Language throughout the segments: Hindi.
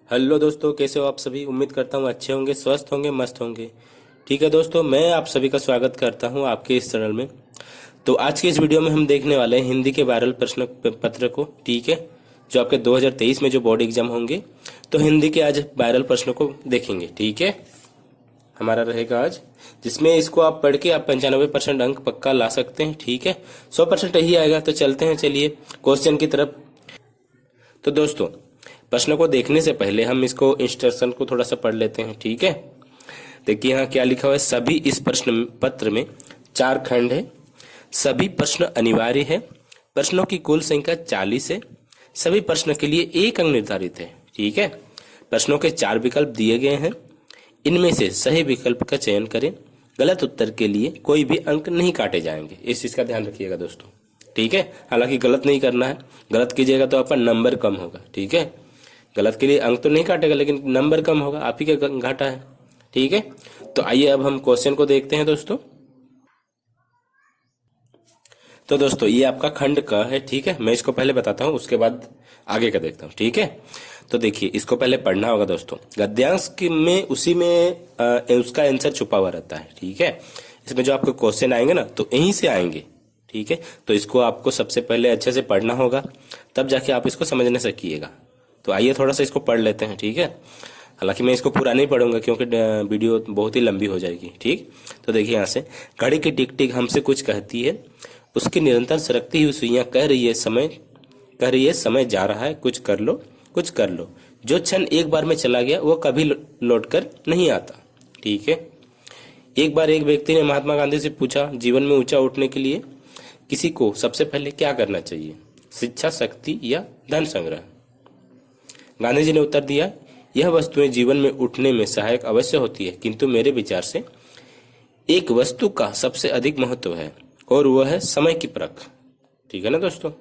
हेलो दोस्तों, कैसे हो आप सभी। उम्मीद करता हूँ अच्छे होंगे, स्वस्थ होंगे, मस्त होंगे। ठीक है दोस्तों, मैं आप सभी का स्वागत करता हूँ आपके इस चैनल में। तो आज के इस वीडियो में हम देखने वाले हैं हिंदी के वायरल प्रश्न पत्र को। ठीक है, जो आपके 2023 में जो बोर्ड एग्जाम होंगे, तो हिंदी के आज वायरल प्रश्नों को देखेंगे। ठीक है, हमारा रहेगा आज, जिसमें इसको आप पढ़ के आप 95% अंक पक्का ला सकते हैं। ठीक है, 100% ही आएगा। तो चलते हैं, चलिए क्वेश्चन की तरफ। तो दोस्तों, प्रश्न को देखने से पहले हम इसको इंस्ट्रक्शन को थोड़ा सा पढ़ लेते हैं। ठीक है, देखिए यहाँ क्या लिखा हुआ है। सभी इस प्रश्न पत्र में 4 खंड है। सभी प्रश्न अनिवार्य है। प्रश्नों की कुल संख्या 40 है। सभी प्रश्न के लिए 1 अंक निर्धारित है। ठीक है, प्रश्नों के 4 विकल्प दिए गए हैं। इनमें से सही विकल्प का चयन करें। गलत उत्तर के लिए कोई भी अंक नहीं काटे जाएंगे। इस चीज का ध्यान रखिएगा दोस्तों। ठीक है, हालांकि गलत नहीं करना है। गलत कीजिएगा तो आपका नंबर कम होगा। ठीक है, गलत के लिए अंक तो नहीं काटेगा, लेकिन नंबर कम होगा, आप ही का घाटा है। ठीक है, तो आइए अब हम क्वेश्चन को देखते हैं दोस्तों। तो दोस्तों, ये आपका खंड का है। ठीक है, मैं इसको पहले बताता हूँ, उसके बाद आगे का देखता हूँ। ठीक है, तो देखिए, इसको पहले पढ़ना होगा दोस्तों। गद्यांश में उसी में उसका आंसर छुपा हुआ रहता है। ठीक है, इसमें जो आपको क्वेश्चन आएंगे ना, तो यहीं से आएंगे। ठीक है, तो इसको आपको सबसे पहले अच्छे से पढ़ना होगा, तब जाके आप इसको समझने सकिएगा। तो आइए थोड़ा सा इसको पढ़ लेते हैं। ठीक है, हालांकि मैं इसको पूरा नहीं पढ़ूंगा क्योंकि वीडियो बहुत ही लंबी हो जाएगी। ठीक, तो देखिए यहाँ से, घड़ी की टिक टिक हमसे कुछ कहती है, उसकी निरंतर सरकती हुई सुइयां कह रही है समय जा रहा है, कुछ कर लो, कुछ कर लो। जो क्षण एक बार में चला गया वो कभी लौट कर नहीं आता। ठीक है, एक बार एक व्यक्ति ने महात्मा गांधी से पूछा, जीवन में ऊंचा उठने के लिए किसी को सबसे पहले क्या करना चाहिए, शिक्षा, शक्ति या धन संग्रह। गांधी जी ने उत्तर दिया, यह वस्तुएं जीवन में उठने में सहायक अवश्य होती है, किंतु मेरे विचार से एक वस्तु का सबसे अधिक महत्व है, और वह है समय की परख। ठीक है ना दोस्तों,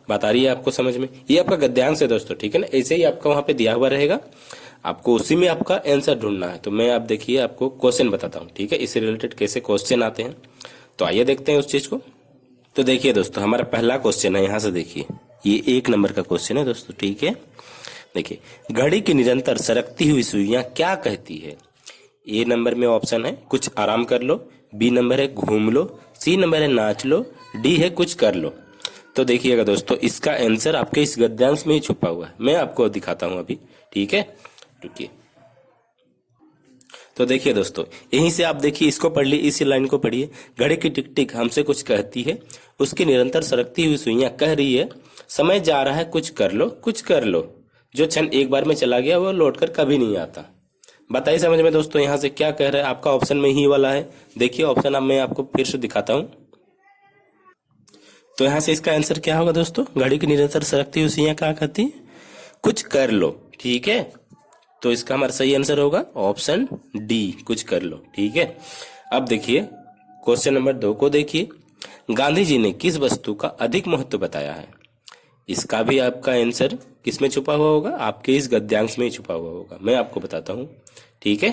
बात आ रही है आपको समझ में। ये आपका गद्यांश है दोस्तों। ठीक है ना, ऐसे ही आपका वहां पे दिया हुआ रहेगा, आपको उसी में आपका आंसर ढूंढना है। तो मैं आप देखिए आपको क्वेश्चन बताता हूँ। ठीक है, इससे रिलेटेड कैसे क्वेश्चन आते हैं, तो आइए देखते हैं उस चीज को। तो देखिए दोस्तों, हमारा पहला क्वेश्चन है, यहाँ से देखिए, ये 1 नंबर का क्वेश्चन है दोस्तों। ठीक है, देखिए, घड़ी की निरंतर सरकती हुई सुइयां क्या कहती है। ए नंबर में ऑप्शन है कुछ आराम कर लो, बी नंबर है घूम लो, सी नंबर है नाच लो, डी है कुछ कर लो। तो देखिएगा दोस्तों, इसका आंसर आपके इस गद्यांश में ही छुपा हुआ है। मैं आपको दिखाता हूं अभी। ठीक है, रुकिए। तो देखिए दोस्तों, यहीं से आप देखिए, इसको पढ़ ली, इसी लाइन को पढ़िए। घड़ी की टिक टिक हमसे कुछ कहती है, उसकी निरंतर सरकती हुई सुइयां कह रही है, समय जा रहा है, कुछ कर लो, कुछ कर लो। जो क्षण एक बार में चला गया वो लौटकर कभी नहीं आता। बताइए समझ में दोस्तों, यहाँ से क्या कह रहा है। आपका ऑप्शन में ही वाला है। देखिए ऑप्शन, अब मैं आपको फिर से दिखाता हूँ। तो यहाँ से इसका आंसर क्या होगा दोस्तों, घड़ी की निरंतर सरकती हुई सुइयां क्या कहती है, कुछ कर लो। ठीक है, तो इसका हमारा सही आंसर होगा ऑप्शन डी, कुछ कर लो। ठीक है, अब देखिए क्वेश्चन नंबर 2 को देखिए। गांधी जी ने किस वस्तु का अधिक महत्व बताया है। इसका भी आपका आंसर किस में छुपा हुआ होगा, आपके इस गद्यांश में ही छुपा हुआ होगा। मैं आपको बताता हूं। ठीक है,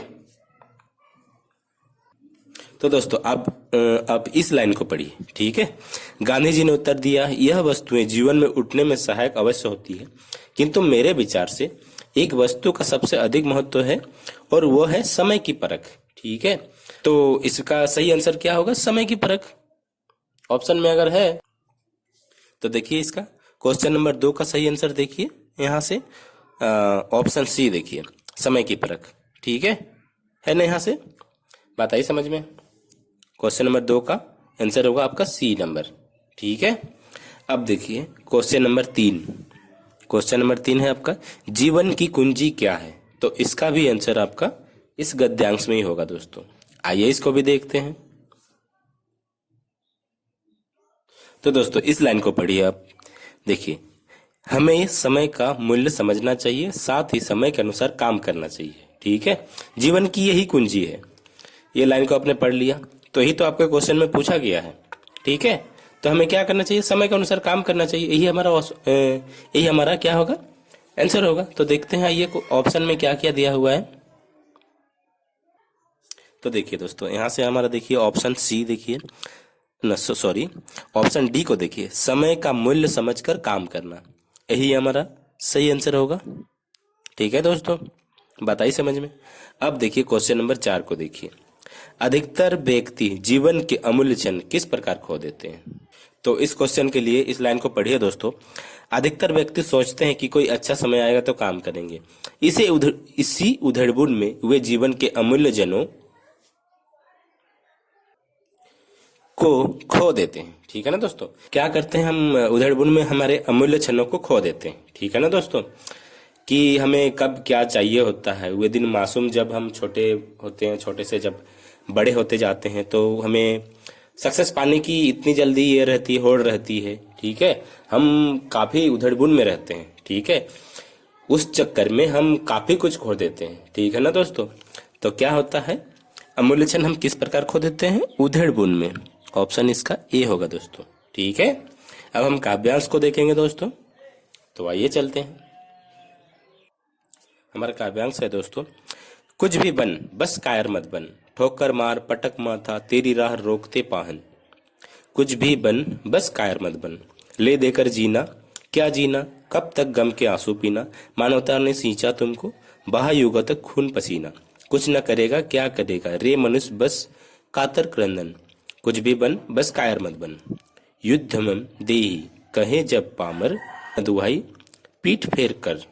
तो दोस्तों आप इस लाइन को पढ़िए। ठीक है, गांधी जी ने उत्तर दिया, यह वस्तुएं जीवन में उठने में सहायक अवश्य होती है, किंतु मेरे विचार से एक वस्तु का सबसे अधिक महत्व है, और वो है समय की परख। ठीक है, तो इसका सही आंसर क्या होगा, समय की परख। ऑप्शन में अगर है तो देखिए, इसका क्वेश्चन नंबर 2 का सही आंसर देखिए, यहां से ऑप्शन सी देखिए, समय की परख। ठीक है ना, यहां से बात आई समझ में। क्वेश्चन नंबर 2 का आंसर होगा आपका सी नंबर। ठीक है, अब देखिए क्वेश्चन नंबर 3। क्वेश्चन नंबर 3 है आपका, जीवन की कुंजी क्या है। तो इसका भी आंसर आपका इस गद्यांश में ही होगा दोस्तों। आइए इसको भी देखते हैं। तो दोस्तों, इस लाइन को पढ़िए आप। देखिए, हमें समय का मूल्य समझना चाहिए, साथ ही समय के अनुसार काम करना चाहिए। ठीक है, जीवन की यही कुंजी है। ये लाइन को आपने पढ़ लिया, तो यही तो आपके क्वेश्चन में पूछा गया है। ठीक है, तो हमें क्या करना चाहिए, समय के अनुसार काम करना चाहिए। यही हमारा क्या होगा, आंसर होगा। तो देखते हैं आइए ऑप्शन में क्या क्या दिया हुआ है। तो देखिए दोस्तों, यहां से हमारा देखिए ऑप्शन सी देखिए, सॉरी ऑप्शन डी को देखिए, समय का मूल्य समझकर काम करना। यही हमारा सही आंसर होगा। ठीक है दोस्तों, बताइए समझ में। अब देखिए क्वेश्चन नंबर 4 को देखिए। अधिकतर व्यक्ति जीवन के अमूल्य क्षण किस प्रकार खो देते हैं? तो इस क्वेश्चन के लिए इस लाइन को पढ़िए दोस्तों। अधिकतर व्यक्ति सोचते हैं कि कोई अच्छा समय आएगा तो काम करेंगे, इसी उधेड़बुन में वे जीवन के अमूल्य क्षणों को खो देते हैं। ठीक है ना दोस्तों, क्या करते हैं हम उधेड़बुन में हमारे अमूल्य क्षणों को खो देते हैं। ठीक है ना दोस्तों, कि हमें कब क्या चाहिए होता है। वे दिन मासूम जब हम छोटे होते हैं, छोटे से जब बड़े होते जाते हैं तो हमें सक्सेस पाने की इतनी जल्दी ये रहती है, होड़ रहती है। ठीक है, हम काफी उधेड़बुन में रहते हैं। ठीक है, उस चक्कर में हम काफी कुछ खो देते हैं। ठीक है ना दोस्तों, तो क्या होता है, अमूल्य क्षण हम किस प्रकार खो देते हैं? उधेड़बुन में। ऑप्शन इसका ए होगा दोस्तों। ठीक है, अब हम काव्यांश को देखेंगे दोस्तों, तो आइए चलते हैं। हमारा काव्यांश है दोस्तों। कुछ भी बन बस कायर मत बन, ठोकर मार पटक माथा तेरी राह रोकते पाहन। कुछ भी बन बस कायर मत बन, ले देकर जीना क्या जीना, कब तक गम के आंसू पीना। मानवता ने सींचा तुमको, बहा युगों तक खून पसीना। कुछ न करेगा क्या करेगा रे मनुष्य बस कातर क्रंदन। कुछ भी बन बस कायर मत बन, युद्ध मम देही कहे जब पामर, दुहाई पीठ फेर कर।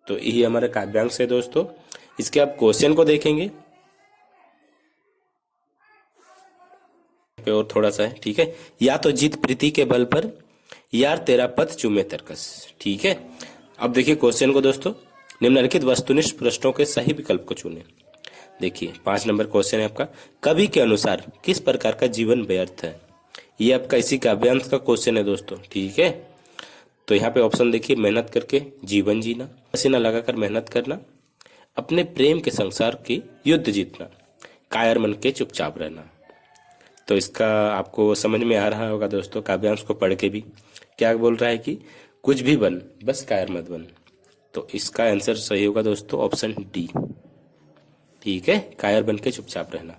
तो यही हमारा काव्यांश है दोस्तों। इसके आप क्वेश्चन को देखेंगे पे और थोड़ा सा है। ठीक है, या तो जीत प्रीति के बल पर, यार तेरा पथ चूमे तरकस। ठीक है, अब देखिए क्वेश्चन को दोस्तों। निम्नलिखित वस्तुनिष्ठ प्रश्नों के सही विकल्प को चुनें। देखिए 5 नंबर क्वेश्चन है आपका, कवि के अनुसार किस प्रकार का जीवन व्यर्थ है? ये आपका इसी काव्यांश का क्वेश्चन है दोस्तों। ठीक है, तो यहाँ पे ऑप्शन देखिए, मेहनत करके जीवन जीना, पसीना लगाकर मेहनत करना, अपने प्रेम के संसार की युद्ध जीतना, कायर मन के चुपचाप रहना। तो इसका आपको समझ में आ रहा होगा दोस्तों, काव्यांश को पढ़ के भी क्या बोल रहा है कि कुछ भी बन बस कायर मत बन। तो इसका आंसर सही होगा दोस्तों ऑप्शन डी। ठीक है, कायर बन के चुपचाप रहना।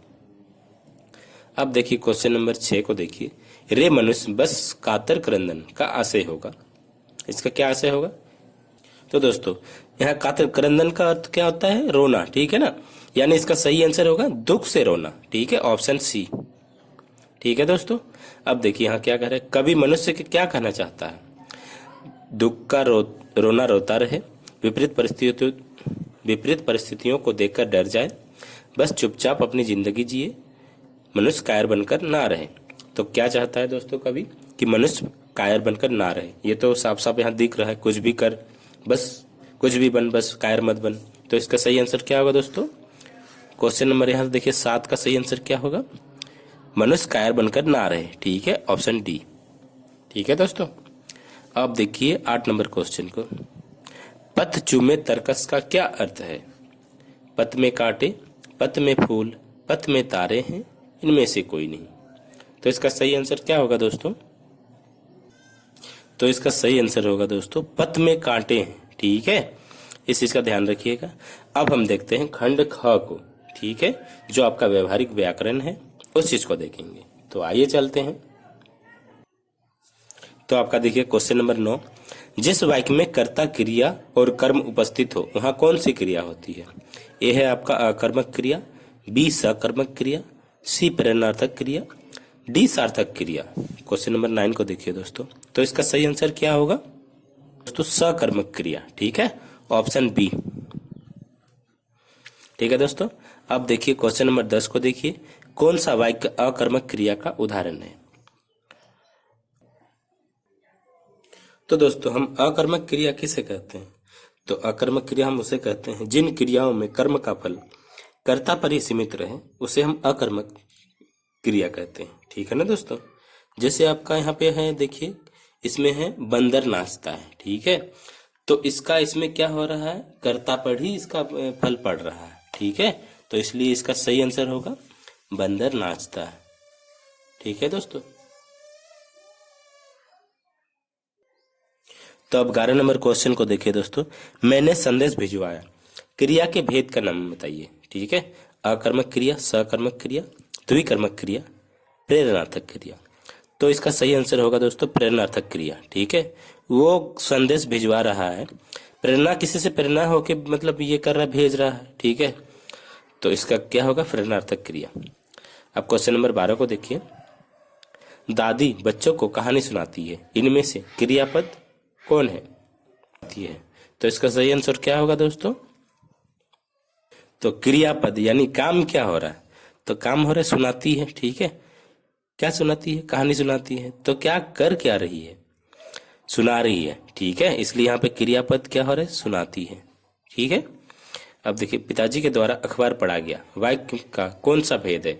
अब देखिए क्वेश्चन नंबर 6 को देखिए। रे मनुष्य बस कातर क्रंदन का आशय होगा, इसका क्या आशय होगा? तो दोस्तों यहाँ कातर क्रंदन का अर्थ क्या होता है? रोना। ठीक है ना, यानी इसका सही आंसर होगा दुख से रोना। ठीक है, ऑप्शन सी। ठीक है दोस्तों, अब देखिए यहाँ क्या कह रहे हैं, कवि मनुष्य के क्या कहना चाहता है? दुख का रोना रोता रहे, विपरीत परिस्थितियों को देखकर डर जाए, बस चुपचाप अपनी जिंदगी जिए, मनुष्य कायर बनकर ना रहे। तो क्या चाहता है दोस्तों कवि? कि मनुष्य कायर बनकर ना रहे। ये तो साफ साफ यहाँ दिख रहा है, कुछ भी कर बस, कुछ भी बन बस कायर मत बन। तो इसका सही आंसर क्या होगा दोस्तों? क्वेश्चन नंबर यहाँ देखिए 7 का सही आंसर क्या होगा? मनुष्य कायर बनकर ना रहे। ठीक है, ऑप्शन डी। ठीक है दोस्तों, अब देखिए 8 नंबर क्वेश्चन को। पथ चूमे तरकस का क्या अर्थ है? पथ में कांटे, पथ में फूल, पथ में तारे हैं, इनमें से कोई नहीं। तो इसका सही आंसर क्या होगा दोस्तों? तो इसका सही आंसर होगा दोस्तों पथ में कांटे हैं। ठीक है, इस चीज का ध्यान रखिएगा। अब हम देखते हैं खंड ख को। ठीक है, जो आपका व्यवहारिक व्याकरण है उस चीज को देखेंगे। तो आइए चलते हैं। तो आपका देखिए क्वेश्चन नंबर 9, जिस वाक्य में कर्ता क्रिया और कर्म उपस्थित हो वहां कौन सी क्रिया होती है? ए है आपका अकर्मक क्रिया, बी सकर्मक क्रिया, सी प्रेरणार्थक क्रिया, डी सार्थक क्रिया। क्वेश्चन नंबर 9 को देखिए दोस्तों। तो इसका सही आंसर क्या होगा दोस्तों? सकर्मक क्रिया। ठीक है, ऑप्शन बी। ठीक है दोस्तों, अब देखिए क्वेश्चन नंबर 10 को देखिए। कौन सा वाक्य अकर्मक क्रिया का उदाहरण है? तो दोस्तों हम अकर्मक क्रिया किसे कहते हैं? तो अकर्मक क्रिया हम उसे कहते हैं जिन क्रियाओं में कर्म का फल कर्ता पर ही सीमित रहे, उसे हम अकर्मक क्रिया कहते हैं। ठीक है ना दोस्तों, जैसे आपका यहाँ पे है देखिए, इसमें है बंदर नाचता है। ठीक है, तो इसका इसमें क्या हो रहा है? कर्ता पर ही इसका फल पड़ रहा है। ठीक है, तो इसलिए इसका सही आंसर होगा बंदर नाचता है। ठीक है दोस्तों, तो अब 11 नंबर क्वेश्चन को देखिए दोस्तों। मैंने संदेश भिजवाया, क्रिया के भेद का नाम बताइए। ठीक है, अकर्मक क्रिया, सकर्मक क्रिया, द्विकर्मक क्रिया, प्रेरणार्थक क्रिया। तो इसका सही आंसर होगा दोस्तों प्रेरणार्थक क्रिया। ठीक है, वो संदेश भिजवा रहा है, प्रेरणा किसी से प्रेरणा होके मतलब ये कर रहा, भेज रहा है, ठीक है। तो इसका क्या होगा, प्रेरणार्थक क्रिया। अब क्वेश्चन नंबर 12 को देखिए। दादी बच्चों को कहानी सुनाती है, इनमें से क्रियापद कौन है? है तो इसका सही आंसर क्या होगा दोस्तों? तो क्रियापद यानी काम क्या हो रहा है, तो काम हो रहा है सुनाती है, ठीक है। क्या सुनाती है? कहानी सुनाती है। तो क्या कर क्या रही है? सुना रही है, ठीक है। इसलिए यहाँ पे क्रियापद क्या हो रहा है, सुनाती है, ठीक है। अब देखिए, पिताजी के द्वारा अखबार पढ़ा गया, वाक्य का कौन सा भेद है?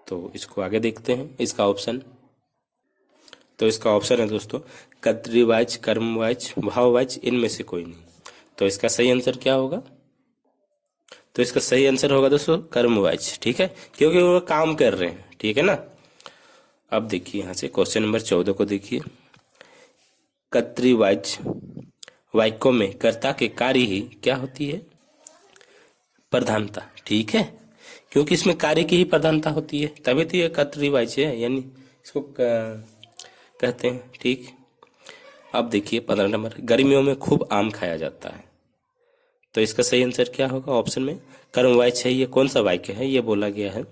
तो इसको आगे देखते हैं, इसका ऑप्शन। तो इसका ऑप्शन है दोस्तों, कर्तृवाच्य, कर्मवाच्य, भाववाच्य, इनमें से कोई नहीं। तो इसका सही आंसर क्या होगा? तो इसका सही आंसर होगा दोस्तों कर्मवाच्य, ठीक है, क्योंकि वो काम कर रहे हैं, ठीक है ना। अब देखिए यहाँ से क्वेश्चन नंबर 14 को देखिए। कर्तृवाच्य वाक्यों में कर्ता के कार्य ही क्या होती है? प्रधानता, ठीक है, क्योंकि इसमें कार्य की ही प्रधानता होती है, तभी तो ये कर्तृवाच्य है, यानी इसको कहते हैं, ठीक। अब देखिए 15 नंबर, गर्मियों में खूब आम खाया जाता है। तो इसका सही आंसर क्या होगा? ऑप्शन में कर्मवाच्य है, ये कौन सा वाक्य है? ये बोला गया है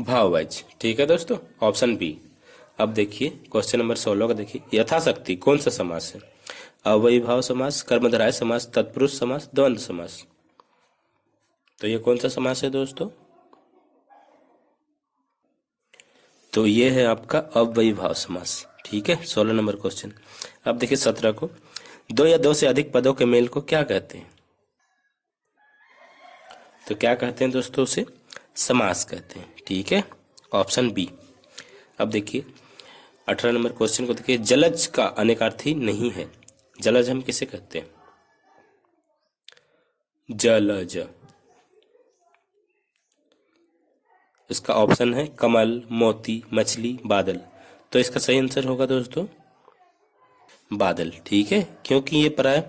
भाववाच्य, ठीक है दोस्तों, ऑप्शन बी। अब देखिए क्वेश्चन नंबर 16 का देखिए। यथाशक्ति कौन सा समास है? अव्ययीभाव समास, कर्मधारय समास, तत्पुरुष समास, द्वंद्व समास। तो ये कौन सा समास है दोस्तों? तो ये है आपका अव्ययीभाव समास, ठीक है। 16 नंबर क्वेश्चन। अब देखिए 17 को। दो या दो से अधिक पदों के मेल को क्या कहते हैं? तो क्या कहते हैं दोस्तों? उसे समास कहते हैं, ठीक है, ऑप्शन बी। अब देखिए 18 नंबर क्वेश्चन को देखिए। जलज का अनेकार्थी नहीं है, जलज हम किसे कहते हैं? जलज। इसका ऑप्शन है कमल, मोती, मछली, बादल। तो इसका सही आंसर होगा दोस्तों बादल, ठीक है, क्योंकि ये प्राय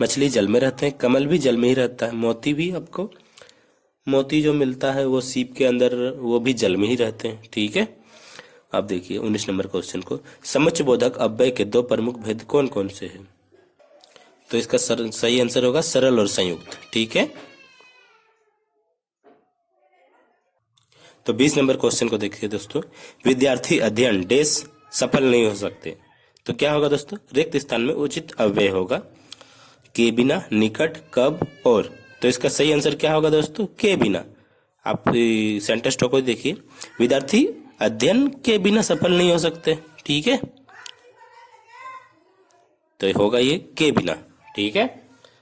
मछली जल में रहते हैं, कमल भी जल में ही रहता है, मोती भी आपको मोती जो मिलता है वो सीप के अंदर, वो भी जल में ही रहते हैं, ठीक है। अब देखिए 19 नंबर क्वेश्चन को। समुच्चयबोधक अव्यय के दो प्रमुख भेद कौन कौन से हैं? तो इसका सही आंसर होगा सरल और संयुक्त, ठीक है। तो 20 नंबर क्वेश्चन को देखिए दोस्तों। विद्यार्थी अध्ययन डेश सफल नहीं हो सकते, तो क्या होगा दोस्तों? रिक्त स्थान में उचित अव्यय होगा के बिना, निकट, कब, और। तो इसका सही आंसर क्या होगा दोस्तों? के बिना। आप सेंटेंस को देखिए। विद्यार्थी अध्ययन के बिना सफल नहीं हो सकते, ठीक है, तो होगा ये के बिना, ठीक है।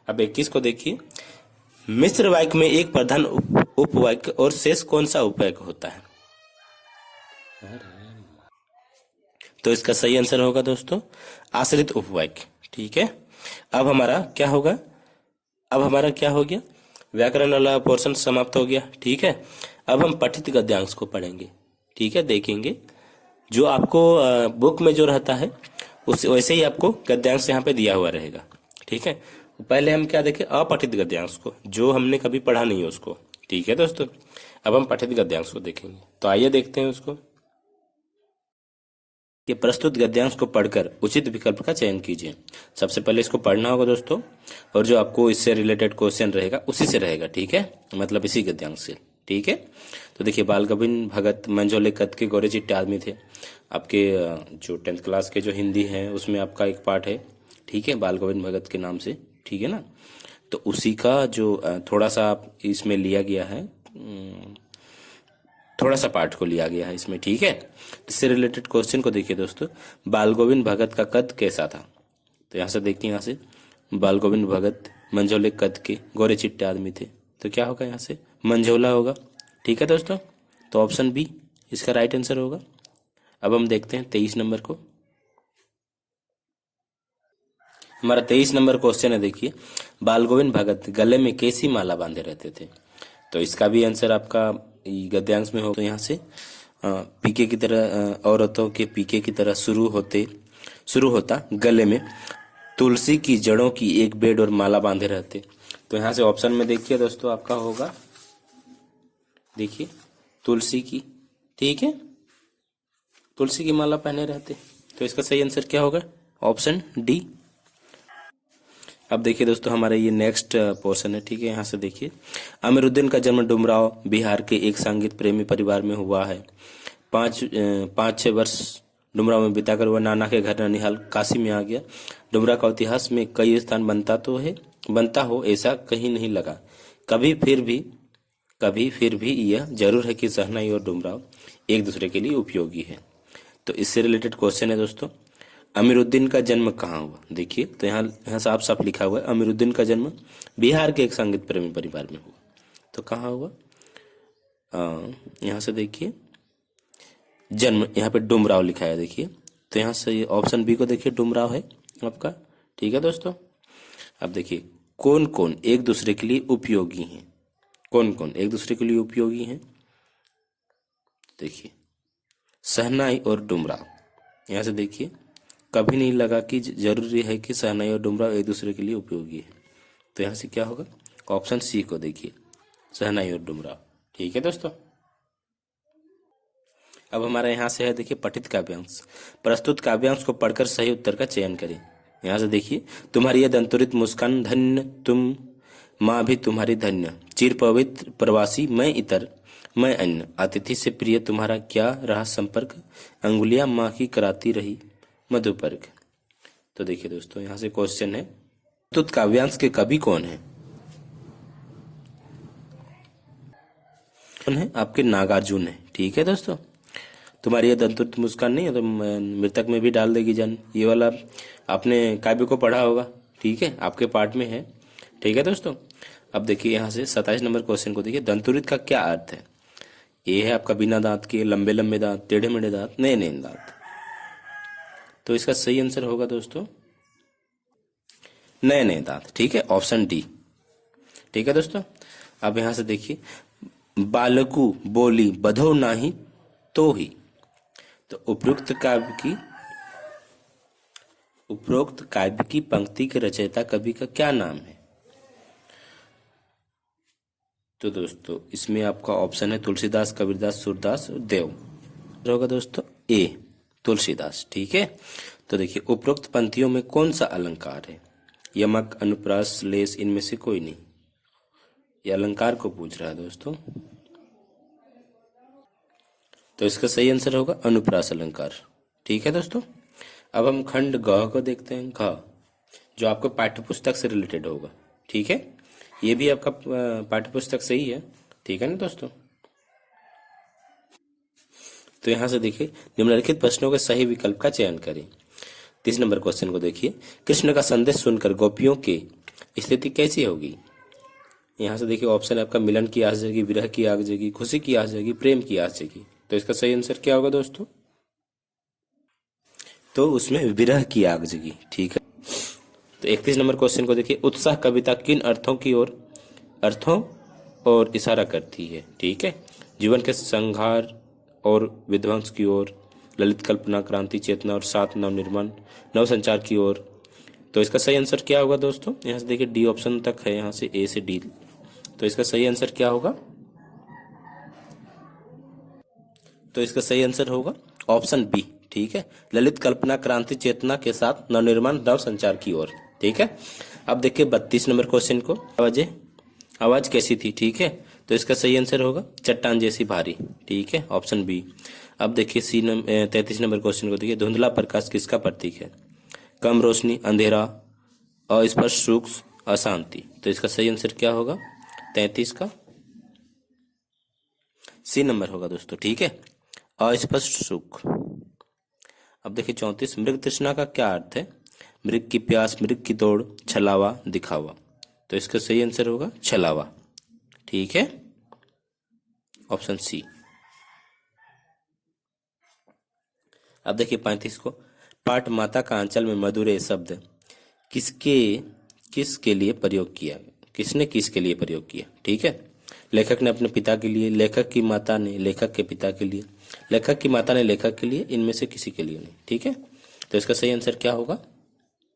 अब 21 को देखिए। मिश्र वाक्य में एक प्रधान उपवाक्य और शेष कौन सा उपवाक्य होता है? तो इसका सही आंसर होगा दोस्तों आश्रित उपवाक्य, ठीक है। अब हमारा क्या होगा? अब हमारा क्या हो गया? व्याकरण वाला पोर्शन समाप्त हो गया, ठीक है। अब हम पठित गद्यांश को पढ़ेंगे, ठीक है, देखेंगे। जो आपको बुक में जो रहता है उस वैसे ही आपको गद्यांश यहाँ पे दिया हुआ रहेगा, ठीक है। पहले हम क्या देखें? अपठित गद्यांश को, जो हमने कभी पढ़ा नहीं है उसको, ठीक है दोस्तों। अब हम पठित गद्यांश को देखेंगे, तो आइए देखते हैं उसको। कि प्रस्तुत गद्यांश को पढ़कर उचित विकल्प का चयन कीजिए। सबसे पहले इसको पढ़ना होगा दोस्तों, और जो आपको इससे रिलेटेड क्वेश्चन रहेगा उसी से रहेगा, ठीक है, मतलब इसी गद्यांश से, ठीक है। तो देखिए, बाल गोविंद भगत मंझोले कद के गोरे चिट्टे आदमी थे। आपके जो 10th क्लास के जो हिंदी है उसमें आपका एक पार्ट है, ठीक है, बाल गोविंद भगत के नाम से, ठीक है ना। तो उसी का जो थोड़ा सा इसमें लिया गया है, थोड़ा सा पार्ट को लिया गया है इसमें, ठीक है। इससे रिलेटेड क्वेश्चन को देखिए दोस्तों। बाल गोविंद भगत का कद कैसा था? तो यहाँ से देखिए, यहाँ से बाल गोविंद भगत मंझोले कद के गोरे चिट्टे आदमी थे, तो क्या होगा? यहाँ से मंझोला होगा, ठीक है दोस्तों। तो ऑप्शन बी इसका राइट आंसर होगा। अब हम देखते हैं 23 नंबर को। हमारा 23 नंबर क्वेश्चन है, देखिए। बाल गोविंद भगत गले में कैसी माला बांधे रहते थे? तो इसका भी आंसर आपका गद्यांश में हो। तो यहाँ से पीके की तरह, औरतों के पीके की तरह शुरू होता गले में तुलसी की जड़ों की एक बेड और माला बांधे रहते। तो यहाँ से ऑप्शन में देखिए दोस्तों आपका होगा, देखिए, तुलसी की, ठीक है, तुलसी की माला पहने रहते। तो इसका सही आंसर क्या होगा? Option D. अब देखिए दोस्तों, हमारा ये नेक्स्ट पोर्शन है, ठीक है। यहाँ से देखिए, अमीरुद्दीन का जन्म डुमराव बिहार के एक संगीत प्रेमी परिवार में हुआ है। 5 6 वर्ष डुमराव में बिताकर वह नाना के घर ननिहाल काशी में आ गया। डुमराव का इतिहास में कई स्थान बनता हो ऐसा कहीं नहीं लगा। कभी फिर भी यह जरूर है कि शहनाई और डुमराव एक दूसरे के लिए उपयोगी है। तो इससे रिलेटेड क्वेश्चन है दोस्तों, अमीरुद्दीन का जन्म कहाँ हुआ? देखिए, तो यहाँ साफ साफ लिखा हुआ है, अमीरुद्दीन का जन्म बिहार के एक संगीत प्रेमी परिवार में हुआ। तो कहाँ हुआ? यहाँ से देखिए, जन्म यहाँ पे डुमराव लिखा है, देखिए। तो यहाँ से ऑप्शन बी को देखिए, डुमराव है आपका, ठीक है दोस्तों। अब देखिए, कौन कौन एक दूसरे के लिए उपयोगी हैं? कौन कौन एक दूसरे के लिए उपयोगी हैं? देखिए, शहनाई और डुमराव। यहाँ से देखिए, कभी नहीं लगा कि जरूरी है कि शहनाई और डुमराव एक दूसरे के लिए उपयोगी है। तो यहाँ से क्या होगा? ऑप्शन सी को देखिए, शहनाई और डुमराव, ठीक है दोस्तों। अब हमारा यहाँ से है, देखिए, पठित काव्यांश। प्रस्तुत काव्यांश को पढ़कर सही उत्तर का चयन करें। यहाँ से देखिए, तुम्हारी यह दंतुरित मुस्कान धन्य, तुम माँ भी तुम्हारी धन्य, चिर पवित्र प्रवासी मैं इतर मैं अन्य, अतिथि से प्रिय तुम्हारा क्या रहा संपर्क, अंगुलियां माँ की कराती रही मधुपर्क। तो देखिए दोस्तों, यहाँ से क्वेश्चन है, प्रस्तुत काव्यांश के कवि कौन है? कौन है? आपके नागार्जुन है, ठीक है दोस्तों। तुम्हारी यह दंतुरित मुस्कान नहीं है तो मृतक में भी डाल देगी जान, ये वाला आपने काव्य को पढ़ा होगा, ठीक है, आपके पार्ट में है, ठीक है दोस्तों। अब देखिए, यहाँ से 27 नंबर क्वेश्चन को देखिए, दंतुरित का क्या अर्थ है? ये है आपका बिना दांत के, लंबे लंबे दांत, टेढ़े मेढ़े दांत, नए नए दांत। तो इसका सही आंसर होगा दोस्तों नए नए दांत, ठीक है, ऑप्शन डी, ठीक है दोस्तों। अब यहाँ से देखिए, बालकू बोली बधो नाही तो ही, तो उपरोक्त काव्य की पंक्ति के रचयिता कवि का क्या नाम है? तो दोस्तों, इसमें आपका ऑप्शन है तुलसीदास, कबीरदास, सूरदास और देव। होगा दोस्तों ए, तुलसीदास, ठीक है। तो देखिए, उपरोक्त पंक्तियों में कौन सा अलंकार है? यमक, अनुप्रास, लेस, इनमें से कोई नहीं। ये अलंकार को पूछ रहा है दोस्तों। तो इसका सही आंसर होगा अनुप्रास अलंकार, ठीक है दोस्तों। अब हम खंड ग को देखते हैं, घ, जो आपको पाठ्यपुस्तक से रिलेटेड होगा, ठीक है। ये भी आपका पाठ्यपुस्तक से ही है, ठीक है ना दोस्तों। तो यहां से देखिए, निम्नलिखित प्रश्नों के सही विकल्प का चयन करें। 30 नंबर क्वेश्चन को देखिए, कृष्ण का संदेश सुनकर गोपियों की स्थिति कैसी होगी? यहाँ से देखिए, ऑप्शन है आपका मिलन की आस जगी, विरह की आग जगी, खुशी की आस जगी, प्रेम की आस जगी। तो इसका सही आंसर क्या होगा दोस्तों? तो उसमें विरह की आग जगी, ठीक है। तो 31 नंबर क्वेश्चन को देखिए, उत्साह कविता किन अर्थों और इशारा करती है? ठीक है, जीवन के संघार और विध्वंस की ओर, ललित कल्पना, क्रांति चेतना और सात नवनिर्माण नव संचार की ओर। तो इसका सही आंसर क्या होगा दोस्तों? यहाँ से देखिए डी ऑप्शन तक है, यहाँ से ए से डी। तो इसका सही आंसर क्या होगा? तो इसका सही आंसर होगा ऑप्शन बी, ठीक है, ललित कल्पना, क्रांति चेतना के साथ नवनिर्माण नव संचार की ओर, ठीक है। अब देखिए 32 नंबर क्वेश्चन को, आवाज कैसी थी? ठीक है, तो इसका सही आंसर होगा चट्टान जैसी भारी, ठीक है, ऑप्शन बी। अब देखिए 33 नंबर क्वेश्चन को देखिए, धुंधला प्रकाश किसका प्रतीक है? कम रोशनी, अंधेरा, अस्पष्ट सुख, अशांति। तो इसका सही आंसर क्या होगा? 33 का सी नंबर होगा दोस्तों, ठीक है, अस्पष्ट सुख। अब देखिए 34, मृग तृष्णा का क्या अर्थ है? मृग की प्यास, मृग की दौड़, छलावा, दिखावा। तो इसका सही आंसर होगा छलावा, ठीक है, ऑप्शन सी। अब देखिए 35 को, पाठ माता का आंचल में मधुर ये शब्द किसके लिए प्रयोग किया? किसने किसके लिए प्रयोग किया? ठीक है, लेखक ने अपने पिता के लिए, लेखक की माता ने लेखक के पिता के लिए, लेखक की माता ने लेखक के लिए, इनमें से किसी के लिए नहीं, ठीक है। तो इसका सही आंसर क्या होगा?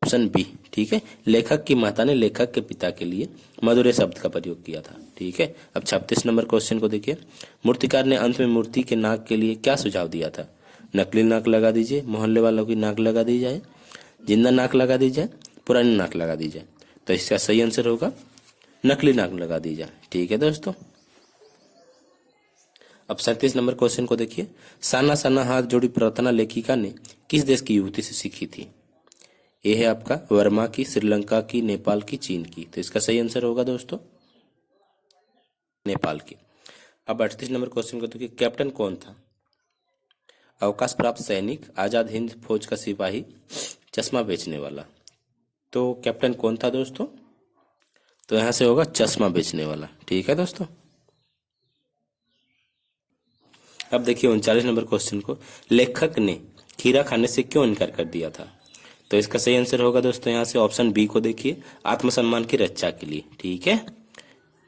ऑप्शन बी, ठीक है, लेखक की माता ने लेखक के पिता के लिए मधुर शब्द का प्रयोग किया था, ठीक है। अब 36 नंबर क्वेश्चन को देखिए, मूर्तिकार ने अंत में मूर्ति के नाक के लिए क्या सुझाव दिया था? नकली नाक लगा दीजिए, मोहल्ले वालों की नाक लगा दी जाए, जिंदा नाक लगा दी जाए, पुरानी नाक लगा दी जाए। तो इसका सही आंसर होगा नकली नाक लगा दी जाए। ठीक है दोस्तों। अब 37 नंबर क्वेश्चन को देखिए। साना साना हाथ जोड़ी प्रार्थना लेखिका ने किस देश की युवती से सीखी थी? ये है आपका वर्मा की, श्रीलंका की, नेपाल की, चीन की। तो इसका सही आंसर होगा दोस्तों नेपाल की। अब 38 नंबर क्वेश्चन को देखिए। कैप्टन कौन था? अवकाश प्राप्त सैनिक, आजाद हिंद फौज का सिपाही, चश्मा बेचने वाला। तो कैप्टन कौन था दोस्तों? तो यहां से होगा चश्मा बेचने वाला। ठीक है दोस्तों। अब देखिए 39 नंबर क्वेश्चन को। लेखक ने खीरा खाने से क्यों इनकार कर दिया था? तो इसका सही आंसर होगा दोस्तों यहाँ से ऑप्शन बी को देखिए, आत्मसम्मान की रक्षा के लिए। ठीक है,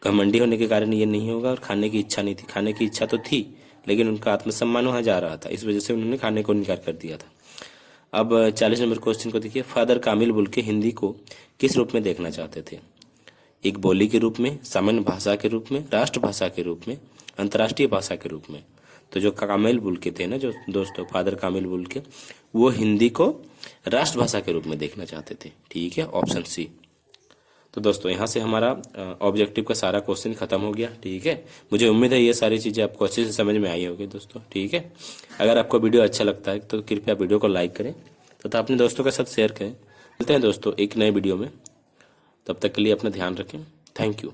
घमंडी होने के कारण ये नहीं होगा, और खाने की इच्छा नहीं थी। खाने की इच्छा तो थी, लेकिन उनका आत्मसम्मान वहां जा रहा था, इस वजह से उन्होंने खाने को इनकार कर दिया था। अब 40 नंबर क्वेश्चन को देखिए। फादर कामिल बुल के हिंदी को किस रूप में देखना चाहते थे? एक बोली के रूप में, सामान्य भाषा के रूप में, राष्ट्रभाषा के रूप में, अंतर्राष्ट्रीय भाषा के रूप में। तो जो कामिल बुल के थे ना, जो दोस्तों फादर कामिल बुल के, वो हिंदी को राष्ट्रभाषा के रूप में देखना चाहते थे। ठीक है, ऑप्शन सी। तो दोस्तों यहाँ से हमारा ऑब्जेक्टिव का सारा क्वेश्चन खत्म हो गया। ठीक है, मुझे उम्मीद है ये सारी चीज़ें आपको अच्छे से समझ में आई होगी दोस्तों। ठीक है, अगर आपको वीडियो अच्छा लगता है तो कृपया वीडियो को लाइक करें तथा अपने दोस्तों के साथ शेयर करें। मिलते हैं दोस्तों एक नए वीडियो में, तब तक के लिए अपना ध्यान रखें। Thank you.